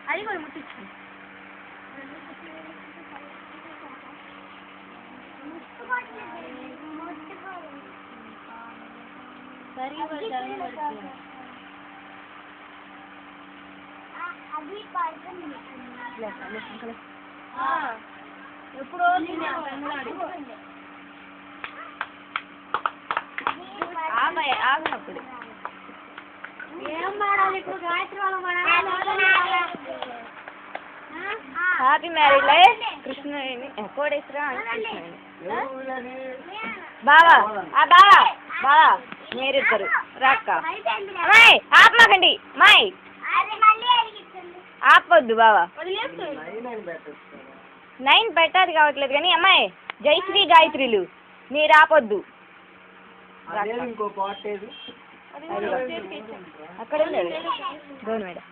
అది కూడా ముట్టించు ఎప్పుడో ఆగినప్పుడు ఏం మాడాలి ఇప్పుడు గాయత్రి వాళ్ళ హ్యాపీ మ్యారేజ్ లైఫ్ కృష్ణుని కోడేశ్వర బావా బావా బావా మీరిద్దరు రాక్క అమ్మాయి ఆపమాకండి మాయ్ ఆపొద్దు బావా 9 పెట్టాది కావట్లేదు కానీ అమ్మాయి జయశ్రీ గాయత్రిలు మీరు ఆపొద్దు అక్కడ గౌన్ మేడం